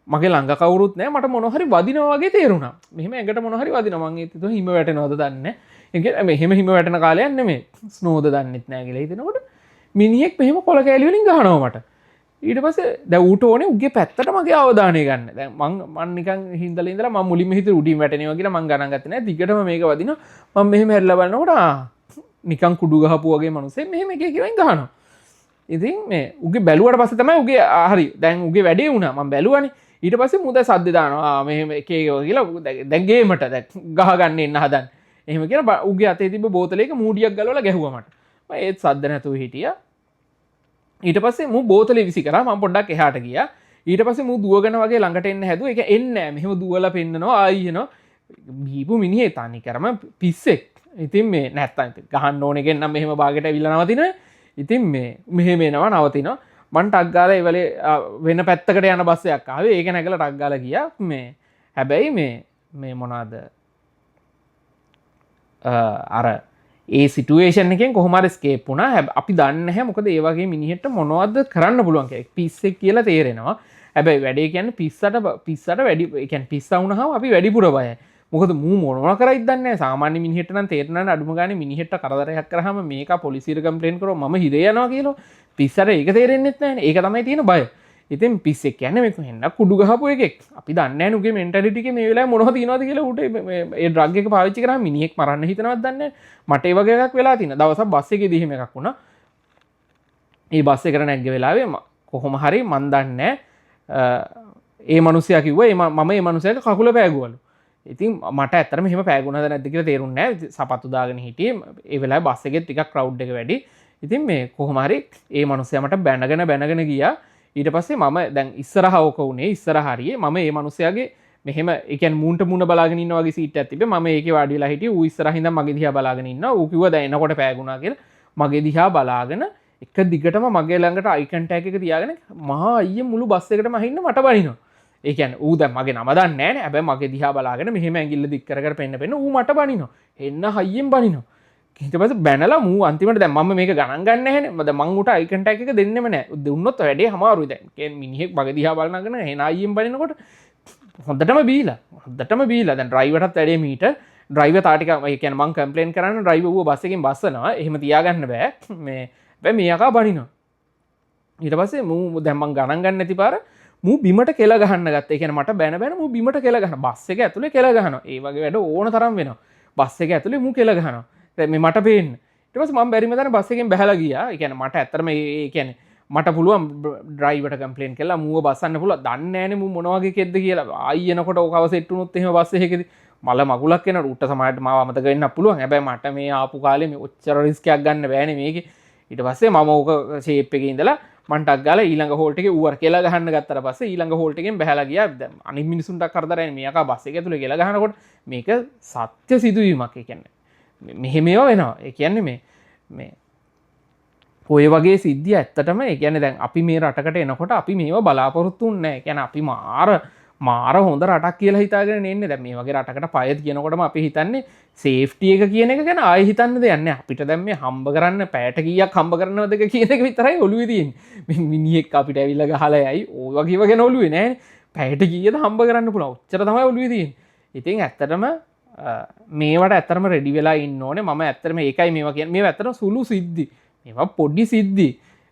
මගේ ළඟ කවුරුත් නැහැ මට මොන හරි වදිනවා වගේ තේරුණා. මෙහෙම ඇඟට මොන හරි වදිනවා. මං හිතුවා හිම වැටෙනවද දන්නේ නැහැ. ඒ කියන්නේ මෙහෙම හිම වැටෙන කාලයක් නෙමෙයි. ස්නෝද දන්නෙත් නැහැ කියලා හිතනකොට මිනිහෙක් මෙහෙම කොළ කෑලි වලින් ගහනවා මට. ඊට පස්සේ දැන් ඌට ඕනේ උගේ පැත්තට මගේ අවධානය ගන්න. දැන් මං නිකන් හින්දලා ඉඳලා මම මුලින්ම හිතුවේ උඩින් වැටෙනවා කියලා මං ගණන් ගත්තේ නැහැ. දිගටම මේක වදිනවා. මම මෙහෙම හැරිලා බලනකොට නිකන් කුඩු ගහපු වගේ මිනිස්සෙක් මෙහෙම එක එක ගහනවා. ඉතින් මේ උගේ බැලුවට පස්සේ තමයි උගේ හරි දැන් උගේ වැඩේ වුණා. මම බැලුවානේ. ඊට පස්සේ මුද සද්ද දානවා. මෙහෙම එක එක කියලා දැන් ගේමට දැන් ගහ ගන්න එන්න හදන්නේ. එහෙම කියලා උගේ අතේ තිබ්බ බෝතලයක මූඩියක් ගලවලා ගැහුවා මට. මම ඒත් සද්ද නැතුව හිටියා. ඊට පස්සේ මූ බෝතලේ විසි කරා මම පොඩ්ඩක් එහාට ගියා. ඊට පස්සේ මූ දුවගෙන වගේ ළඟට එන්න හැදුවා. ඒක එන්නේ නැහැ. මෙහෙම දුවලා පෙන්නනවා ආයි එනවා. බීපු මිනිහේ තනි කරම පිස්සෙක්. ඉතින් මේ නැත්තම් ගහන්න ඕනේ කෙනෙක් නම් මෙහෙම භාගයට ඇවිල්ලා නවතිනවා. ඉතින් මේ මෙහෙම එනවා නවතිනවා. මං ටක් ගාලා ඒ වෙලේ වෙන පැත්තකට යන බස් එකක් ආවේ. ඒක නැගලා ටක් ගාලා ගියා. මේ හැබැයි මේ මොනවාද අර ඒ සිටුේෂන් එකෙන් කොහොම හරි ස්කේප් වුණා. අපි දන්නේ නැහැ මොකද ඒ වගේ මිනිහෙට මොනවද කරන්න පුළුවන් කියලා. පිස්සෙක් කියලා තේරෙනවා. හැබැයි වැඩේ කියන්නේ පිස්සට වැඩි ඒ කියන්නේ පිස්සා වුණාම අපි වැඩිපුර බයයි. මොකද මූ මොනවා කරයිද දන්නේ නැහැ. සාමාන්‍ය මිනිහෙට නම් තේරෙන්නේ නැහැ අඩුම ගානේ මිනිහෙට කරදරයක් කරාම මේක පොලිසියට කම්ප්ලේන්ට් කරොත් මම හිරේ යනවා කියලා. පිස්සට ඒක තේරෙන්නෙත් නැහැ. ඒක තමයි තියෙන බය. ඉතින් පිස්සෙක් කියන්නේ මේක හෙන්න කුඩු ගහපු එකෙක්. අපි දන්නේ නැහැ නුගේ මෙන්ටැලිටි එකේ මේ වෙලාවේ මොනවද තියනවද කියලා උට ඒ ඩ්‍රග් එක පාවිච්චි කරාම මිනිහෙක් මරන්න හිතනවද දන්නේ නැහැ. මට ඒ වගේ එකක් වෙලා තියෙනවා. දවසක් බස් එකේදී එහෙම එකක් වුණා. ඒ බස් එකට නැග්ග වෙලාවේ කොහොම හරි මන් දන්නේ ඒ මනුස්සයා කිව්වා මම ඒ මනුස්සයාට කකුල පෑගුවලු. ඉතින් මට ඇත්තටම එහෙම පෑගුණාද නැද්ද කියලා තේරුන්නේ නැහැ. සපත්තු දාගෙන හිටියේ. ඒ වෙලාවේ බස් එකේ ටිකක් ක්‍රවුඩ් එක වැඩි. ඉතින් මේ කොහොම හරි ඒ මනුස්සයා මට බැනගෙන ගියා. ඊට පස්සේ මම දැන් ඉස්සරහ ඕක උනේ ඉස්සරහ හරියේ මම ඒ මනුස්සයාගේ මෙහෙම ඒ කියන්නේ මූණට මූණ බලාගෙන ඉන්නා වගේ සීට් එකක් තිබ්බේ. මම ඒකේ වාඩි වෙලා හිටියේ. ඌ ඉස්සරහින් ඉඳන් මගේ දිහා බලාගෙන ඉන්නවා. ඌ කිව්වා දැන් එනකොට පෑගුණා කියලා. මගේ දිහා බලාගෙන එක දිගටම මගේ ළඟට අයි කන්ටැක්ට් එක තියාගෙන මහා අයියේ මුළු බස් එකටම අහින්න මට බනිනවා. ඒ කියන්නේ ඌ දැන් මගේ නම දන්නේ නැහැ නේ. හැබැයි මගේ දිහා බලාගෙන මෙහෙම ඇඟිල්ල දික් කර පෙන්න ඌ මට බනිනවා. එන්න හයියෙන් බනිනවා. ඊට පස්සේ බැනලා මූ අන්තිමට දැන් මම මේක ගණන් ගන්න නැහැනේ. මම දැන් මං උට අයි කන්ටැක්ට් එක දෙන්නෙම නැහැ. දුන්නොත් වැඩේ අමාරුයි දැන්. කියන්නේ මිනිහෙක් මගේ දිහා බලනගෙන එන අයියෙන් බනිනකොට හොඳටම බීලා දැන් ඩ්‍රයිවර්ටත් වැඩේ මීටර් ඩ්‍රයිවර් තාටික ඒ කියන්නේ මං කම්ප්ලේන් කරන්න ඩ්‍රයිවර් ඌව බස් එකෙන් බස්සනවා. එහෙම තියාගන්න බෑ. මේ යකා බනිනවා. ඊට පස්සේ මූ දැන් මං ගණන් ගන්න නැති පාර මූ බිමට කෙල ගහන්න ගත්තා. ඒ කියන්නේ මට බැන මූ බිමට කෙල ගහනවා. බස් එක ඇතුලේ කෙල ගහනවා. ඒ වගේ වැඩ ඕන තරම් වෙනවා. බස් එක ඇතුලේ මූ කෙල ගහනවා. දැන් මේ මට පේන්න. ඊට පස්සේ මම බැරිම තැන බස් එකෙන් බහැලා ගියා. ඒ කියන්නේ මට ඇත්තටම ඒ කියන්නේ මට පුළුවන් ඩ්‍රයිවර්ට කම්ප්ලේන් කළා මූව බස්සන්න පුළුවන්. දන්නේ නැහනේ මූ මොන වගේ කෙද්ද කියලා. ආයි එනකොට ඕකව සෙට් වුණොත් එහෙම බස් එකේදී මල මගුලක් වෙන ඌට සමහරට මාව අමතක වෙන්න පුළුවන්. හැබැයි මට මේ ආපු කාලේ මේ ඔච්චර රිස්ක් එකක් ගන්න බෑනේ මේකේ. ඊට පස්සේ මම ඕක ෂේප් එකේ ඉඳලා මං ටක් ගාලා ඊළඟ හෝල්ට් එකේ ඌවර කියලා ගහන්න ගත්තට පස්සේ ඊළඟ හෝල්ට් එකෙන් බහැලා ගියා. දැන් අනිත් මිනිසුන්ට කරදරයි මේ යකා බස් එක ඇතුලේ කියලා ගහනකොට මේක සත්‍ය සිදුවීමක්. ඒ කියන්නේ මෙහෙම ඒවා වෙනවා. ඒ කියන්නේ මේ ඔය වගේ සිද්ධිය ඇත්තටම ඒ කියන්නේ දැන් අපි මේ රටකට එනකොට අපි මේවා බලාපොරොත්තු වෙන්නේ නැහැ. ඒ කියන්නේ අපි මාර හොඳ රටක් කියලා හිතාගෙන එන්නේ. දැන් මේ වගේ රටකට පය කියනකොටම අපි හිතන්නේ සේෆ්ටි එක කියන එක ගැන ආයෙ හිතන්න දෙයක් නැහැ. අපිට දැන් මේ හම්බ කරන්න පැයට කීයක් හම්බ කරනවද කියන එක විතරයි ඔළුවේ තියෙන්නේ. මේ මිනිහෙක් අපිට ඇවිල්ලා ගහලා යයි ඔය වගේ වගේ ඔළුවේ නැහැ. පැයට කීයද හම්බ කරන්න පුළුවන්. ඔච්චර තමයි ඔළුවේ තියෙන්නේ. ඉතින් ඇත්තටම මේවට ඇත්තටම රෙඩි වෙලා ඉන්න ඕනේ. මම ඇත්තටම ඒකයි මේවා කියන්නේ. මේවා ඇත්තටම සුළු සිද්ධි. මේවා පොඩි සිද්ධි.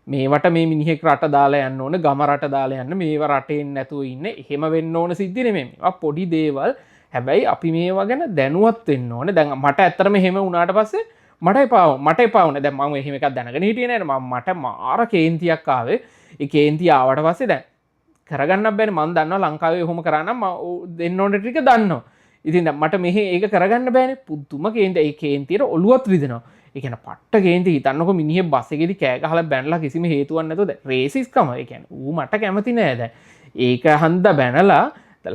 මේවට මේ මිනිහෙක් රට දාලා යන්න ඕන, ගම රට දාලා යන්න, මේව රටේ නැතුව ඉන්න. එහෙම වෙන්න ඕන සිද්ධි නෙමෙයි. මේවා පොඩි දේවල්. හැබැයි අපි මේවා ගැන දැනුවත් වෙන්න ඕනේ. දැන් මට ඇත්තටම එහෙම වුණාට පස්සේ මට එපා වුණා. දැන් මම එහෙම එකක් දැනගෙන හිටියේ නෑ. මට මාර කේන්තියක් ආවේ. ඒ කේන්තිය ආවට පස්සේ දැන් කරගන්න බැරි මම දන්නවා ලංකාවේ ඔහොම කරා නම් මම දෙන්න ඕන ටික දන්නවා. ඉතින් මට මෙහෙ ඒක කරගන්න බෑනේ. පුදුම කේන්ති. ඒ කේන්තියට ඔළුවත් රිදෙනවා. ඒ කියන්නේ පට්ට කේන්ති. හිතන්නකො මිනිහෙ බස් එකේදී කෑ ගහලා බැනලා කිසිම හේතුවක් නැතුව රේසිස්කම. ඒ කියන්නේ ඌ මට කැමති නෑ දැන්. ඒක හන්ද බැනලා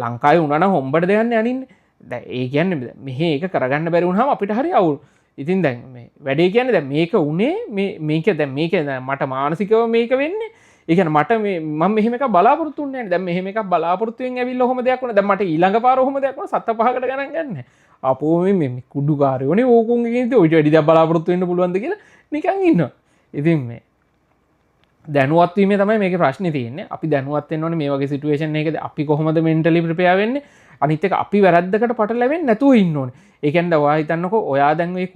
ලංකාවේ උනා නම් හොම්බට දෙයන්නේ අනින්නේ. දැන් ඒ කියන්නේ මෙහෙ ඒක කරගන්න බැරි වුණාම අපිට හරි අවුල්. ඉතින් දැන් මේ වැඩේ කියන්නේ දැන් මේක උනේ මේක දැන් මේක මට මානසිකව මේක වෙන්නේ. ඒ කියන්නේ මට මම මෙහෙම එකක් බලාපොරොත්තු වෙන්නේ නැහැ. දැන් මෙහෙම එකක් බලාපොරොත්තු වෙන් ඇවිල්ලා ඔහොම දෙයක් වුණා. දැන් මට ඊළඟ පාර ඔහොම දෙයක් වුණා. 7-5කට ගණන් ගන්නෑ. අපෝ මේ කුඩුකාරයෝනේ ඕකුන්ගේ කේන්ති ඔයිට වැඩි දෙයක් බලාපොරොත්තු වෙන්න පුළුවන්ද කියලා නිකන් ඉන්නවා. ඉතින් මේ දැනුවත් වීමේ තමයි මේකේ ප්‍රශ්නේ තියෙන්නේ. අපි දැනුවත් වෙන්න ඕනේ මේ වගේ සිටුේෂන් එකකදී අපි කොහොමද මෙන්ටලි ප්‍රිපෙයාර් වෙන්නේ? අනිත් එක අපි වැරද්දකට පටලැවෙන්නේ නැතුව ඉන්න ඕනේ. ඒ කියන්නේ ඔයා හිතන්නකෝ ඔයා දැන් මේ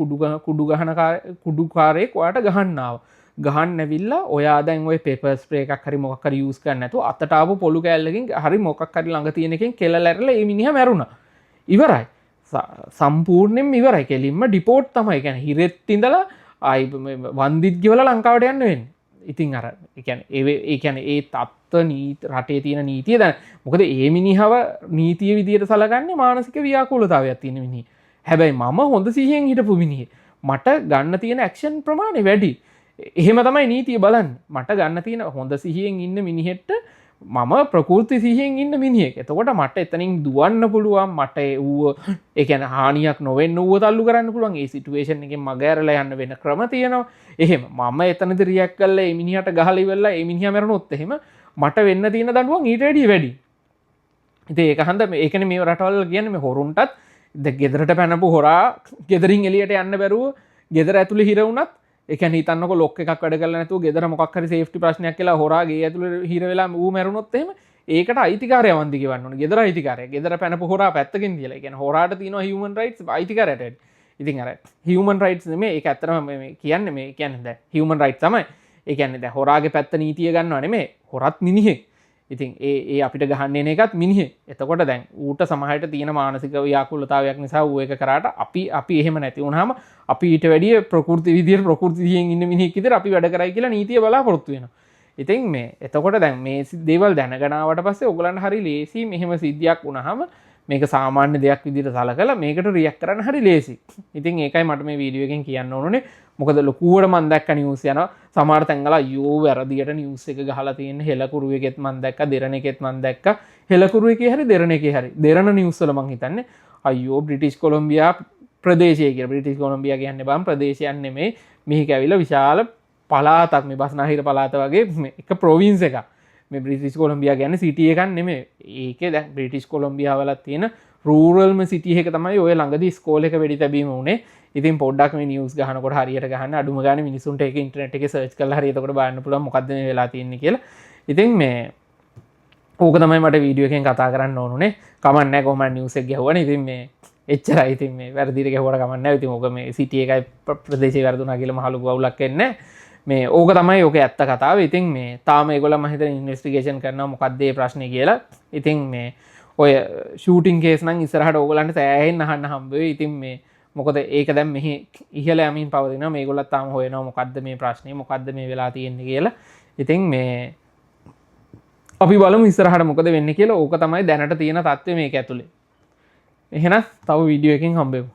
කුඩුකාරයෙක් ඔයාට ගහන්න ආවා. ගහන්න ඇවිල්ලා ඔයා දැන් ওই පේපර් ස්ප්‍රේ එකක් හරි මොකක් හරි යූස් කරන්න නැතුව අතට ආපු පොළු කෑල්ලකින් හරි මොකක් හරි ළඟ තියෙන එකෙන් කෙලලැරලා ඒ මිනිහා මැරුණා. ඉවරයි. සම්පූර්ණයෙන් ඉවරයි. කෙලින්ම ඩිපෝට් තමයි. කියන්නේ හිරෙත් ඉඳලා ආයි වන්දිත් ගෙවලා ලංකාවට යන්න වෙන්නේ. ඉතින් අර ඒ කියන්නේ ඒ තත්ත්ව නීති රටේ තියෙන නීතිය දැන් මොකද ඒ මිනිහව නීතිය විදියට සලකන්නේ මානසික ව්‍යාකූලතාවයක් තියෙන මිනිහ. හැබැයි මම හොඳ සිහියෙන් හිටපු මිනිහ. මට ගන්න තියෙන ඇක්ෂන් ප්‍රමාණය වැඩි. එහෙම තමයි නීතිය බලන්නේ. මට ගන්න තියෙන හොඳ සිහියෙන් ඉන්න මිනිහෙට මම ප්‍රකෘති සිහියෙන් ඉන්න මිනිහෙක්. එතකොට මට එතනින් දුවන්න පුළුවන්. මට ඌව ඒ කියන්නේ හානියක් නොවෙන්න ඌව තල්ලු කරන්න පුළුවන්. ඒ සිටුේෂන් එකෙන් මග ඇරලා යන්න වෙන ක්‍රම තියෙනවා. එහෙම මම එතනදී රියැක්ට් කරලා ඒ මිනිහට ගහලා ඉවරලා ඒ මිනිහා මැරුණොත් එහෙම මට වෙන්න තියෙන දඬුවම් ඊට වැඩිය වැඩි. ඉතින් ඒක හන්ද මේකනේ මේ රටවල් කියන්නේ මේ හොරුන්ටත් ගෙදරට පැනපු හොරා ගෙදරින් එළියට යන්න බැරුව ගෙදර ඇතුලේ හිර වුණත් ඒ කියන්නේ හිතන්නකො ලොක් එකක් වැඩ කරලා නැතුව ගෙදර මොකක් හරි සේෆ්ටි ප්‍රශ්නයක් කියලා හොරා ගේ ඇතුලේ හිර වෙලා ඌ මැරුණොත් එහෙම ඒකට අයිතිකාරය වන්දි ගෙවන්න ඕනේ. ගෙදර අයිතිකාරය. ගෙදර පැනපු හොරා පැත්තකින් තියලා. ඒ කියන්නේ හොරාට තියෙනවා හියුමන් රයිට්ස් අයිතිකාරයට. ඉතින් අර හියුමන් රයිට්ස් නෙමෙයි ඒක ඇත්තටම මේ කියන්නේ මේ කියන්නේ දැන් හියුමන් රයිට්ස් තමයි. ඒ කියන්නේ දැන් හොරාගේ පැත්ත නීතිය ගන්නව නෙමෙයි. හොරත් මිනිහෙක්. ඉතින් ඒ අපිට ගහන්න එන එකත් මිනිහෙක්. එතකොට දැන් ඌට සමහරට තියෙන මානසික ව්‍යාකූලතාවයක් නිසා ඌ ඒක කරාට අපි එහෙම නැති වුණාම අපි ඊට වැඩිය ප්‍රකෘති විදියට ප්‍රකෘතියෙන් ඉන්න මිනිහෙක් විතර අපි වැඩ කරයි කියලා නීතිය බලාපොරොත්තු වෙනවා. ඉතින් මේ එතකොට දැන් මේ දේවල් දැනගනාවට පස්සේ ඔයගලන්ට හරි ලේසි මෙහෙම සිද්ධියක් වුණාම මේක සාමාන්‍ය දෙයක් විදිහට සලකලා මේකට රියැක්ට් කරන්න හරි ලේසි. ඉතින් ඒකයි මට මේ වීඩියෝ එකෙන් කියන්න ඕනේ. මොකද ලොකුවට මම දැක්ක නිවුස් යනවා. සමහර තැන්වල අයියෝ වැරදියට නිවුස් එක ගහලා තියෙන හෙලකුරු එකෙත් මම දැක්කා, දෙරණ එකෙත් මම දැක්කා. හෙලකුරු එකේ හරි දෙරණ එකේ හරි. දෙරණ නිවුස් වල මම හිතන්නේ අයියෝ බ්‍රිටිෂ් කොලොම්බියා ප්‍රදේශය කියලා. බ්‍රිටිෂ් කොලොම්බියා කියන්නේ බම් ප්‍රදේශයක් නෙමෙයි. මිහික ඇවිල්ලා විශාල පලාතක් මේ බස්නාහිර පලාත වගේ එක ප්‍රොවින්ස් එකක්. මේ බ්‍රිටිෂ් කොලොම්බියා කියන්නේ සිටි එකක් නෙමෙයි. ඒකේ දැන් බ්‍රිටිෂ් කොලොම්බියා වල තියෙන රූරල්ම සිටි එක තමයි ඔය ළඟදී ස්කෝල් එක වෙඩි තැබීම වුණේ. ඉතින් පොඩ්ඩක් මේ නිවුස් ගහනකොට හරියට ගහන්න අඩුම ගානේ මිනිසුන්ට ඒක ඉන්ටර්නෙට් එකේ සර්ච් කරලා හරි එතකොට බලන්න පුළුවන් මොකද්ද මේ වෙලා තියෙන්නේ කියලා. ඉතින් මේ ඕක තමයි මට වීඩියෝ එකෙන් කතා කරන්න ඕනුනේ. කමක් නැහැ කොහොමද නිවුස් එක ගහුවනේ. ඉතින් මේ එච්චරයි. ඉතින් මේ වැරදිට ගහුවට කමක් නැහැ. ඉතින් ඕක මේ සිටි එකයි ප්‍රදේශේ වැරදුනා කියලා මහලු ගවුලක් වෙන්නේ මේ ඕක තමයි ඕක ඇත්ත කතාව. ඉතින් මේ තාම ඒගොල්ලෝ මම හිතන්නේ ඉන්වෙස්ටිගේෂන් කරනවා මොකක්ද මේ ප්‍රශ්නේ කියලා. ඉතින් මේ ඔය ෂූටින් කේස් නම් ඉස්සරහට ඕගොල්ලන්ට සෑහෙන්න අහන්න හම්බ වෙයි. ඉතින් මේ මොකද ඒක දැන් මෙහි ඉහළ යමින් පවතිනවා. මේගොල්ලෝ තාම හොයනවා මොකද්ද මේ ප්‍රශ්නේ, මොකද්ද මේ වෙලා තියෙන්නේ කියලා. ඉතින් මේ අපි බලමු ඉස්සරහට මොකද වෙන්නේ කියලා. ඕක තමයි දැනට තියෙන තත්ත්වය මේක ඇතුලේ. එහෙනම් තව වීඩියෝ එකකින් හම්බෙමු.